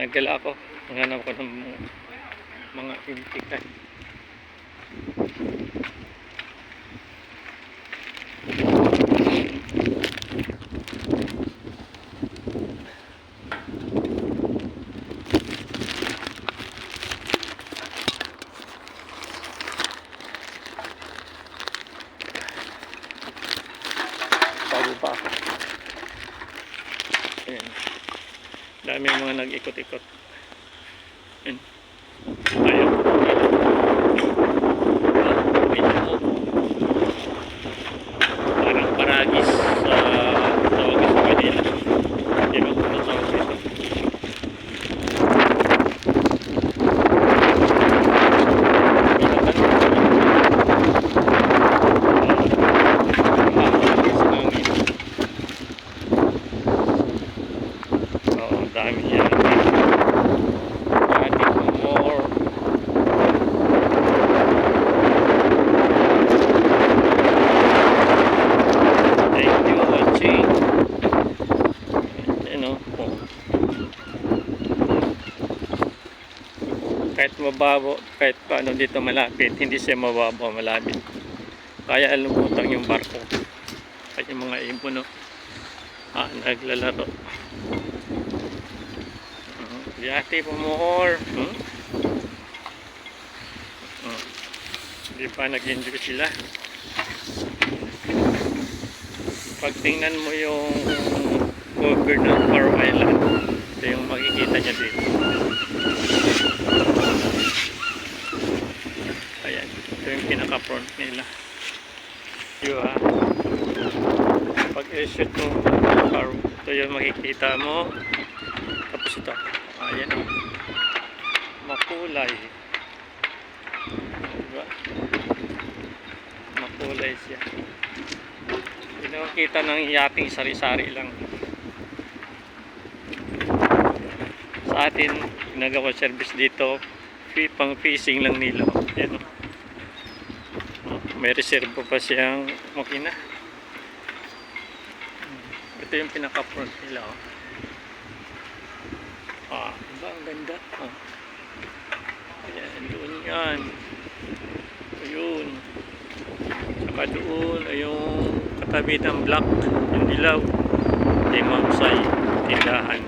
Nagdala ako. Naghanap ko ng mga intikan. Bago pa ako. Ayan. Dami mga nag-ikot-ikot. Ayan. Ayaw. Parang paragis sa tawag sa kanila. Di ba kung natawag ito? Dami yan. Ating more. Thank you for watching. Ano po. Kahit mababaw, kahit paano dito malapit, hindi siya mababaw, malapit. Kaya alumutang yung barko. Kaya yung mga ibon, no? Naglalaro. Yati po more. Hindi pa nag-enjoy sila. Pag tingnan mo yung cover ng Faroe Island, ito yung makikita niya dito. Ayan, ito yung pinaka-front nila. Yun, pag i-shoot mo ito yung makikita mo. Tapos ito, ayan o, makulay, diba? Makulay siya. Pinakita ng yating sari-sari lang. Sa atin ginagawa service dito, pang fishing lang nila. Ayan o, may reservo pa siyang makina. Ito yung pinaka-front nila o. Diba? Ang ganda. Ayan, doon yan. Ayun. Saka doon, yung katabi ng black, yung dilaw. Ay mahusay, tindahan.